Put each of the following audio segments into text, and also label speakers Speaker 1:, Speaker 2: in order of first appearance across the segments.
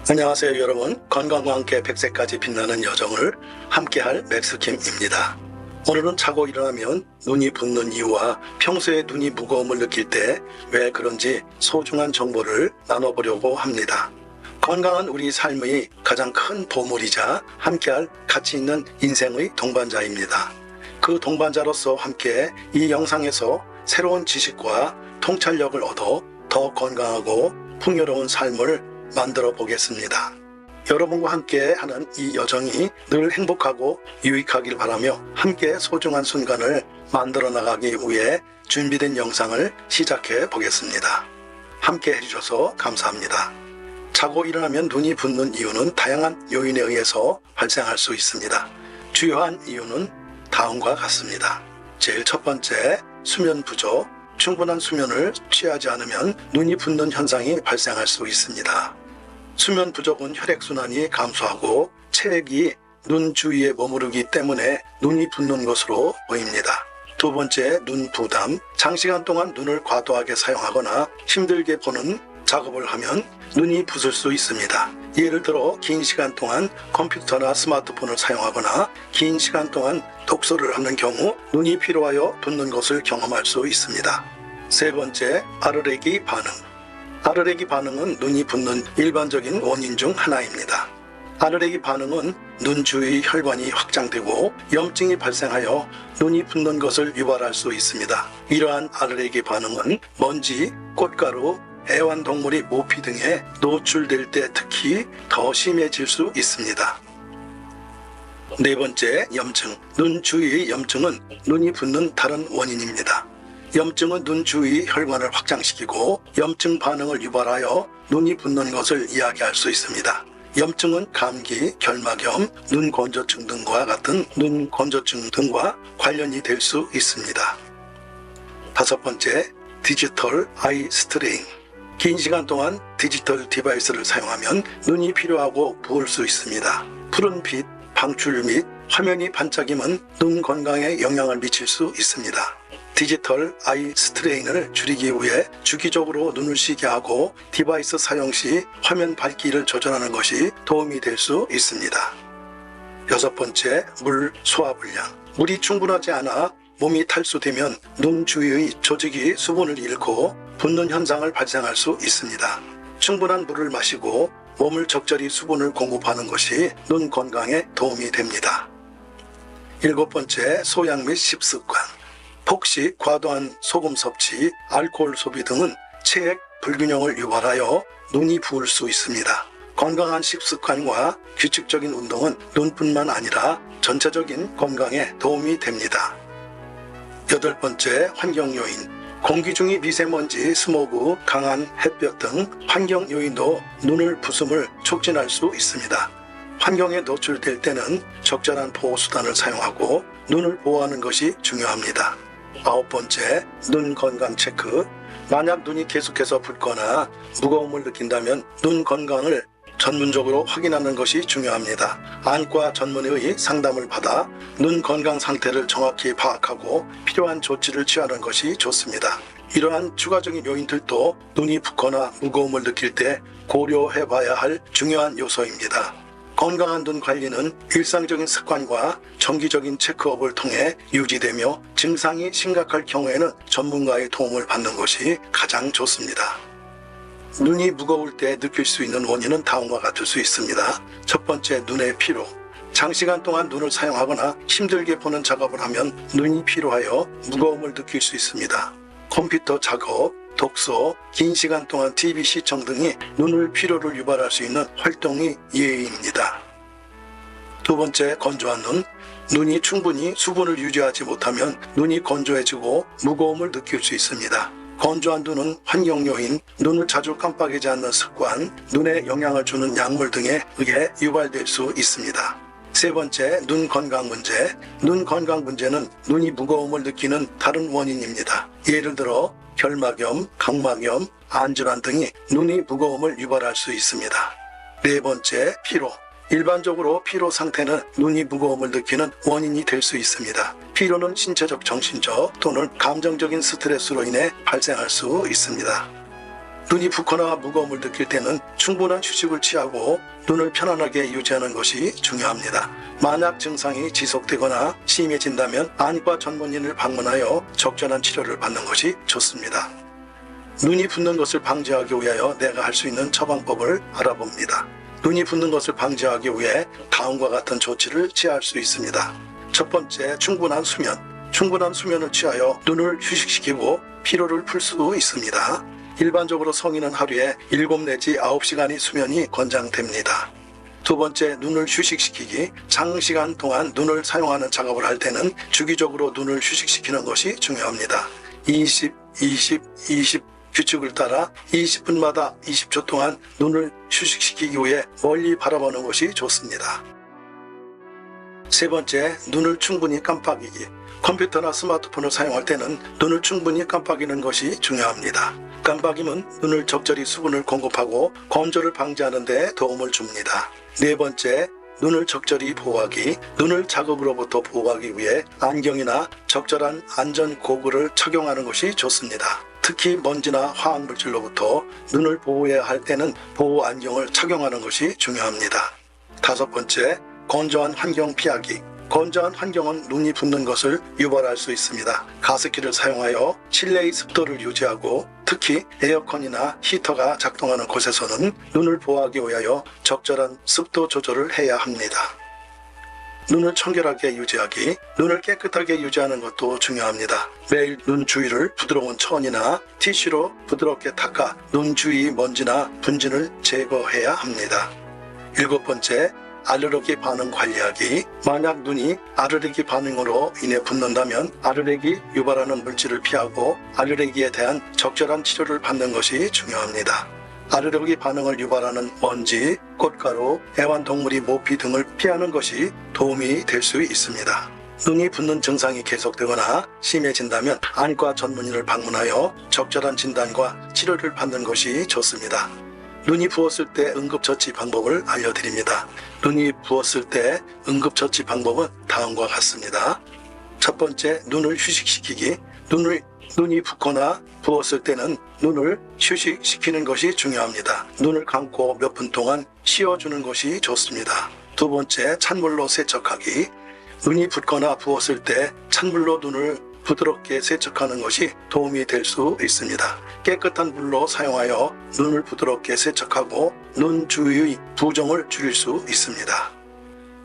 Speaker 1: 안녕하세요 여러분. 건강과 함께 100세까지 빛나는 여정을 함께할 맥스킴입니다. 오늘은 자고 일어나면 눈이 붓는 이유와 평소에 눈이 무거움을 느낄 때 왜 그런지 소중한 정보를 나눠보려고 합니다. 건강은 우리 삶의 가장 큰 보물이자 함께할 가치 있는 인생의 동반자입니다. 그 동반자로서 함께 이 영상에서 새로운 지식과 통찰력을 얻어 더 건강하고 풍요로운 삶을 만들어 보겠습니다. 여러분과 함께 하는 이 여정이 늘 행복하고 유익하길 바라며 함께 소중한 순간을 만들어 나가기 위해 준비된 영상을 시작해 보겠습니다. 함께 해주셔서 감사합니다. 자고 일어나면 눈이 붓는 이유는 다양한 요인에 의해서 발생할 수 있습니다. 주요한 이유는 다음과 같습니다. 제일 첫 번째, 수면 부족. 충분한 수면을 취하지 않으면 눈이 붓는 현상이 발생할 수 있습니다. 수면 부족은 혈액순환이 감소하고 체액이 눈 주위에 머무르기 때문에 눈이 붓는 것으로 보입니다. 두 번째, 눈 부담. 장시간 동안 눈을 과도하게 사용하거나 힘들게 보는 작업을 하면 눈이 부술 수 있습니다. 예를 들어 긴 시간 동안 컴퓨터나 스마트폰을 사용하거나 긴 시간 동안 독서를 하는 경우 눈이 피로하여 붓는 것을 경험할 수 있습니다. 세 번째, 알레르기 반응. 알레르기 반응은 눈이 붓는 일반적인 원인 중 하나입니다. 알레르기 반응은 눈 주위 혈관이 확장되고 염증이 발생하여 눈이 붓는 것을 유발할 수 있습니다. 이러한 알레르기 반응은 먼지, 꽃가루, 애완동물이 모피 등에 노출될 때 특히 더 심해질 수 있습니다. 네 번째, 염증. 눈 주위의 염증은 눈이 붓는 다른 원인입니다. 염증은 눈 주위 혈관을 확장시키고 염증 반응을 유발하여 눈이 붓는 것을 이야기할 수 있습니다. 염증은 감기, 결막염, 눈 건조증 등과 같은 눈 건조증 등과 관련이 될 수 있습니다. 다섯 번째, 디지털 아이 스트레인. 긴 시간 동안 디지털 디바이스를 사용하면 눈이 피로하고 부을 수 있습니다. 푸른 빛, 방출 및 화면이 반짝임은 눈 건강에 영향을 미칠 수 있습니다. 디지털 아이 스트레인을 줄이기 위해 주기적으로 눈을 쉬게 하고 디바이스 사용 시 화면 밝기를 조절하는 것이 도움이 될 수 있습니다. 여섯 번째, 물 소화 불량. 물이 충분하지 않아 몸이 탈수되면 눈 주위의 조직이 수분을 잃고 붓는 현상을 발생할 수 있습니다. 충분한 물을 마시고 몸을 적절히 수분을 공급하는 것이 눈 건강에 도움이 됩니다. 일곱 번째, 소양 및 식습관. 폭식, 과도한 소금 섭취, 알코올 소비 등은 체액 불균형을 유발하여 눈이 부을 수 있습니다. 건강한 식습관과 규칙적인 운동은 눈뿐만 아니라 전체적인 건강에 도움이 됩니다. 여덟 번째, 환경 요인. 공기 중의 미세먼지, 스모그, 강한 햇볕 등 환경 요인도 눈을 부숨을 촉진할 수 있습니다. 환경에 노출될 때는 적절한 보호수단을 사용하고 눈을 보호하는 것이 중요합니다. 아홉 번째, 눈 건강 체크. 만약 눈이 계속해서 붓거나 무거움을 느낀다면 눈 건강을 전문적으로 확인하는 것이 중요합니다. 안과 전문의의 상담을 받아 눈 건강 상태를 정확히 파악하고 필요한 조치를 취하는 것이 좋습니다. 이러한 추가적인 요인들도 눈이 붓거나 무거움을 느낄 때 고려해 봐야 할 중요한 요소입니다. 건강한 눈 관리는 일상적인 습관과 정기적인 체크업을 통해 유지되며 증상이 심각할 경우에는 전문가의 도움을 받는 것이 가장 좋습니다. 눈이 무거울 때 느낄 수 있는 원인은 다음과 같을 수 있습니다. 첫 번째, 눈의 피로. 장시간 동안 눈을 사용하거나 힘들게 보는 작업을 하면 눈이 피로하여 무거움을 느낄 수 있습니다. 컴퓨터 작업, 독서, 긴 시간 동안 TV 시청 등이 눈을 피로를 유발할 수 있는 활동이 예입니다. 두 번째, 건조한 눈. 눈이 충분히 수분을 유지하지 못하면 눈이 건조해지고 무거움을 느낄 수 있습니다. 건조한 눈은 환경 요인, 눈을 자주 깜빡이지 않는 습관, 눈에 영향을 주는 약물 등에 의해 유발될 수 있습니다. 세 번째, 눈 건강 문제. 눈 건강 문제는 눈이 무거움을 느끼는 다른 원인입니다. 예를 들어 결막염, 각막염, 안질환 등이 눈이 무거움을 유발할 수 있습니다. 네 번째, 피로. 일반적으로 피로 상태는 눈이 무거움을 느끼는 원인이 될 수 있습니다. 피로는 신체적, 정신적 또는 감정적인 스트레스로 인해 발생할 수 있습니다. 눈이 붓거나 무거움을 느낄 때는 충분한 휴식을 취하고 눈을 편안하게 유지하는 것이 중요합니다. 만약 증상이 지속되거나 심해진다면 안과 전문의를 방문하여 적절한 치료를 받는 것이 좋습니다. 눈이 붓는 것을 방지하기 위하여 내가 할 수 있는 처방법을 알아봅니다. 눈이 붓는 것을 방지하기 위해 다음과 같은 조치를 취할 수 있습니다. 첫 번째, 충분한 수면. 충분한 수면을 취하여 눈을 휴식시키고 피로를 풀 수 있습니다. 일반적으로 성인은 하루에 7 내지 9시간의 수면이 권장됩니다. 두 번째, 눈을 휴식시키기. 장시간 동안 눈을 사용하는 작업을 할 때는 주기적으로 눈을 휴식시키는 것이 중요합니다. 20, 20, 20 규칙을 따라 20분마다 20초 동안 눈을 휴식시키기 위해 멀리 바라보는 것이 좋습니다. 세 번째, 눈을 충분히 깜빡이기. 컴퓨터나 스마트폰을 사용할 때는 눈을 충분히 깜빡이는 것이 중요합니다. 깜빡임은 눈을 적절히 수분을 공급하고 건조를 방지하는 데 도움을 줍니다. 네 번째, 눈을 적절히 보호하기. 눈을 자극으로부터 보호하기 위해 안경이나 적절한 안전 고글을 착용하는 것이 좋습니다. 특히 먼지나 화학물질로부터 눈을 보호해야 할 때는 보호 안경을 착용하는 것이 중요합니다. 다섯 번째, 건조한 환경 피하기. 건조한 환경은 눈이 붓는 것을 유발할 수 있습니다. 가습기를 사용하여 실내의 습도를 유지하고 특히 에어컨이나 히터가 작동하는 곳에서는 눈을 보호하기 위하여 적절한 습도 조절을 해야 합니다. 눈을 청결하게 유지하기. 눈을 깨끗하게 유지하는 것도 중요합니다. 매일 눈 주위를 부드러운 천이나 티슈로 부드럽게 닦아 눈 주위 먼지나 분진을 제거해야 합니다. 일곱 번째, 알레르기 반응 관리하기. 만약 눈이 알레르기 반응으로 인해 붓는다면 알레르기 유발하는 물질을 피하고 알레르기에 대한 적절한 치료를 받는 것이 중요합니다. 알레르기 반응을 유발하는 먼지, 꽃가루, 애완동물의 모피 등을 피하는 것이 도움이 될 수 있습니다. 눈이 붓는 증상이 계속되거나 심해진다면 안과 전문의를 방문하여 적절한 진단과 치료를 받는 것이 좋습니다. 눈이 부었을 때 응급처치 방법을 알려드립니다. 눈이 부었을 때 응급처치 방법은 다음과 같습니다. 첫 번째, 눈을 휴식시키기. 눈이 붓거나 부었을 때는 눈을 휴식시키는 것이 중요합니다. 눈을 감고 몇 분 동안 쉬어주는 것이 좋습니다. 두 번째, 찬물로 세척하기. 눈이 붓거나 부었을 때 찬물로 눈을 부드럽게 세척하는 것이 도움이 될 수 있습니다. 깨끗한 물로 사용하여 눈을 부드럽게 세척하고 눈 주위의 부종을 줄일 수 있습니다.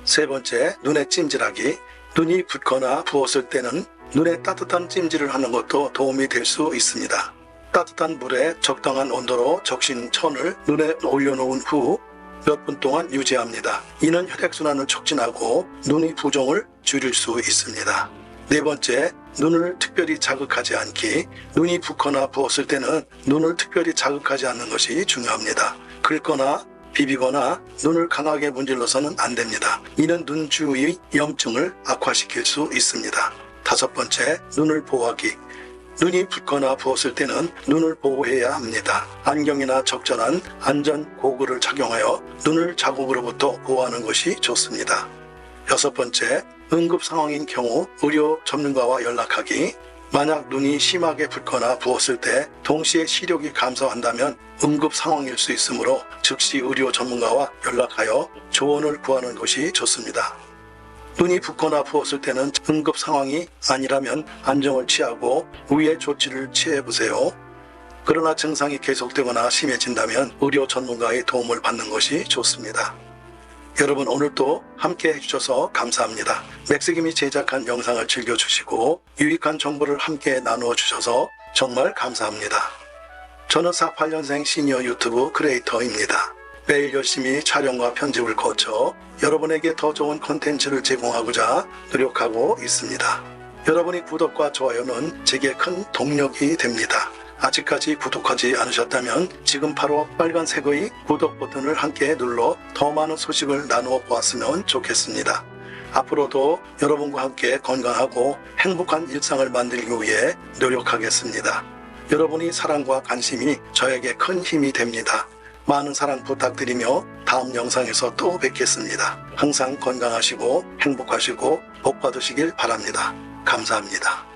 Speaker 1: 세 번째, 눈에 찜질하기. 눈이 붓거나 부었을 때는 눈에 따뜻한 찜질을 하는 것도 도움이 될 수 있습니다. 따뜻한 물에 적당한 온도로 적신 천을 눈에 올려놓은 후 몇 분 동안 유지합니다. 이는 혈액순환을 촉진하고 눈의 부종을 줄일 수 있습니다. 네 번째, 눈을 특별히 자극하지 않기. 눈이 붓거나 부었을 때는 눈을 특별히 자극하지 않는 것이 중요합니다. 긁거나 비비거나 눈을 강하게 문질러서는 안 됩니다. 이는 눈 주위의 염증을 악화시킬 수 있습니다. 다섯 번째, 눈을 보호하기. 눈이 붓거나 부었을 때는 눈을 보호해야 합니다. 안경이나 적절한 안전 고글을 착용하여 눈을 자극으로부터 보호하는 것이 좋습니다. 여섯 번째, 응급 상황인 경우 의료 전문가와 연락하기. 만약 눈이 심하게 붓거나 부었을 때 동시에 시력이 감소한다면 응급 상황일 수 있으므로 즉시 의료 전문가와 연락하여 조언을 구하는 것이 좋습니다. 눈이 붓거나 부었을 때는 응급 상황이 아니라면 안정을 취하고 위의 조치를 취해보세요. 그러나 증상이 계속되거나 심해진다면 의료 전문가의 도움을 받는 것이 좋습니다. 여러분, 오늘도 함께 해주셔서 감사합니다. 맥스김이 제작한 영상을 즐겨주시고 유익한 정보를 함께 나누어 주셔서 정말 감사합니다. 저는 48년생 시니어 유튜브 크리에이터입니다. 매일 열심히 촬영과 편집을 거쳐 여러분에게 더 좋은 콘텐츠를 제공하고자 노력하고 있습니다. 여러분의 구독과 좋아요는 제게 큰 동력이 됩니다. 아직까지 구독하지 않으셨다면 지금 바로 빨간색의 구독 버튼을 함께 눌러 더 많은 소식을 나누어 보았으면 좋겠습니다. 앞으로도 여러분과 함께 건강하고 행복한 일상을 만들기 위해 노력하겠습니다. 여러분의 사랑과 관심이 저에게 큰 힘이 됩니다. 많은 사랑 부탁드리며 다음 영상에서 또 뵙겠습니다. 항상 건강하시고 행복하시고 복 받으시길 바랍니다. 감사합니다.